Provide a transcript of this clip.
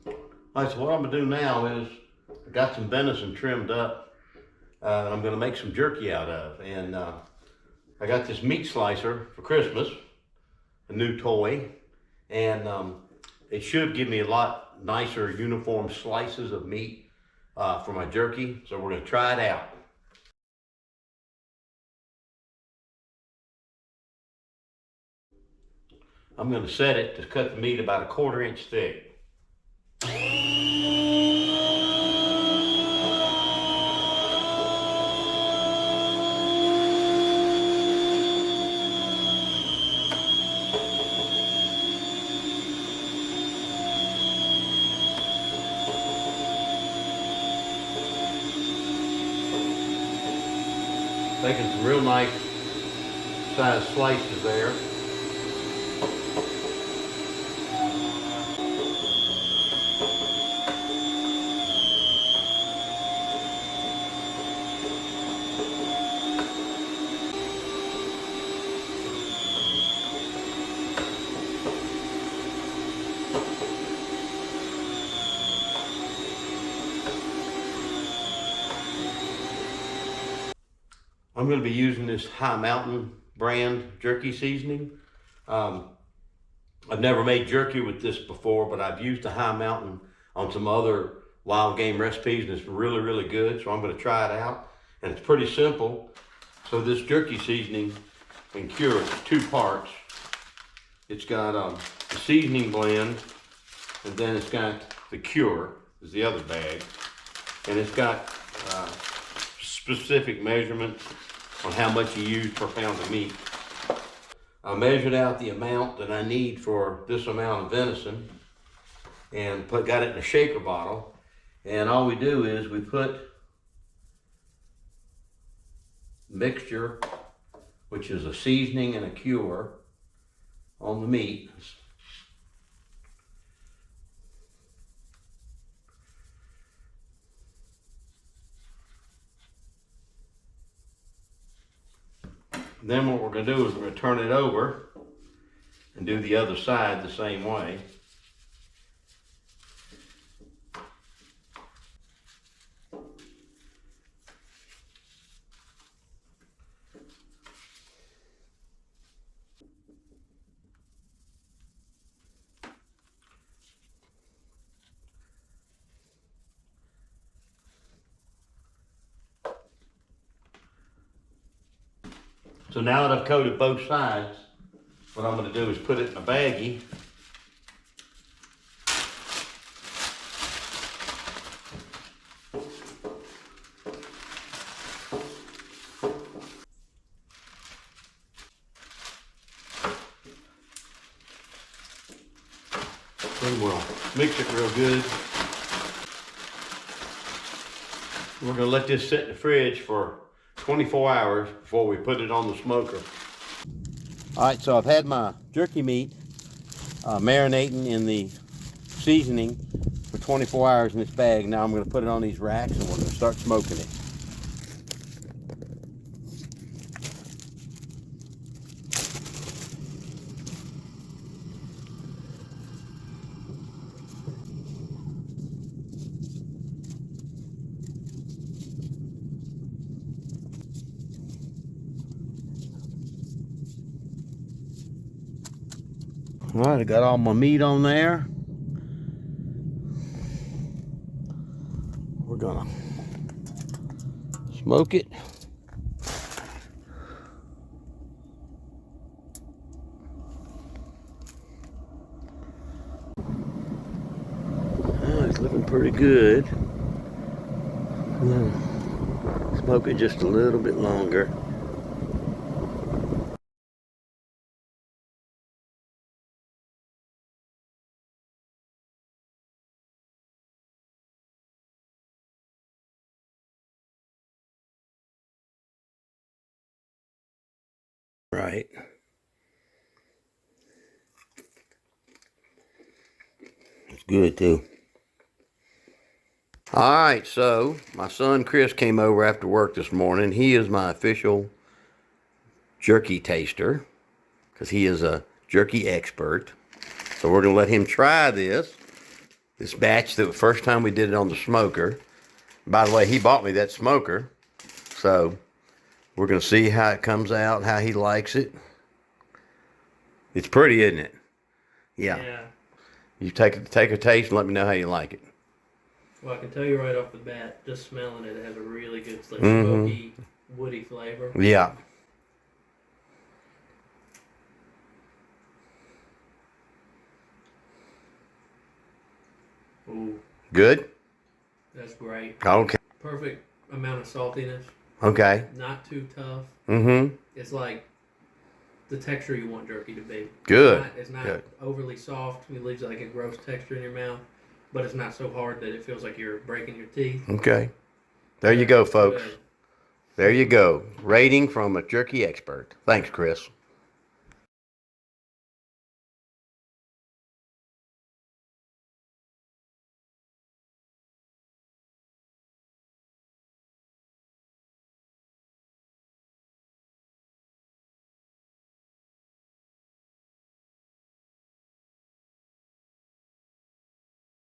All right, so what I'm gonna do now is I got some venison trimmed up, and I'm gonna make some jerky out of. And I got this meat slicer for Christmas, a new toy, and it should give me a lot nicer uniform slices of meat for my jerky. So we're gonna try it out. I'm gonna set it to cut the meat about a 1/4 inch thick. Taking some real nice size slices there. I'm going to be using this High Mountain brand jerky seasoning. I've never made jerky with this before, but I've used the High Mountain on some other wild game recipes, and it's really, really good. So I'm going to try it out, and it's pretty simple. So this jerky seasoning and cure, it's 2 parts. It's got a seasoning blend, and then it's got the cure, is the other bag, and it's got specific measurements on how much you use per pound of meat. I measured out the amount that I need for this amount of venison and got it in a shaker bottle. And all we do is we put mixture, which is a seasoning and a cure, on the meat. Then what we're going to do is we're going to turn it over and do the other side the same way. So now that I've coated both sides, what I'm going to do is put it in a baggie. Then we'll mix it real good. We're going to let this sit in the fridge for 24 hours before we put it on the smoker. All right, so I've had my jerky meat marinating in the seasoning for 24 hours in this bag. Now I'm going to put it on these racks and we're going to start smoking it. All right, I got all my meat on there. We're gonna smoke it. Oh, it's looking pretty good. Smoke it just a little bit longer. Right. It's good too. All right, so my son Chris came over after work this morning. He is my official jerky taster because he is a jerky expert. So we're gonna let him try this This batch, the first time we did it on the smoker. By the way, he bought me that smoker. So we're going to see how it comes out, how he likes it. It's pretty, isn't it? Yeah. Yeah. You take a taste and let me know how you like it. Well, I can tell you right off the bat, just smelling it, it has a really good, like, Mm-hmm. smoky, woody flavor. Yeah. Ooh, Good? that's great. Okay. Perfect amount of saltiness. Okay. Not too tough. Mm-hmm. It's like the texture you want jerky to be. Good. It's not Good. overly soft. It leaves like a gross texture in your mouth, but it's not so hard that it feels like you're breaking your teeth. Okay. There you go, It's folks. good. There you go. Rating from a jerky expert. Thanks, Chris.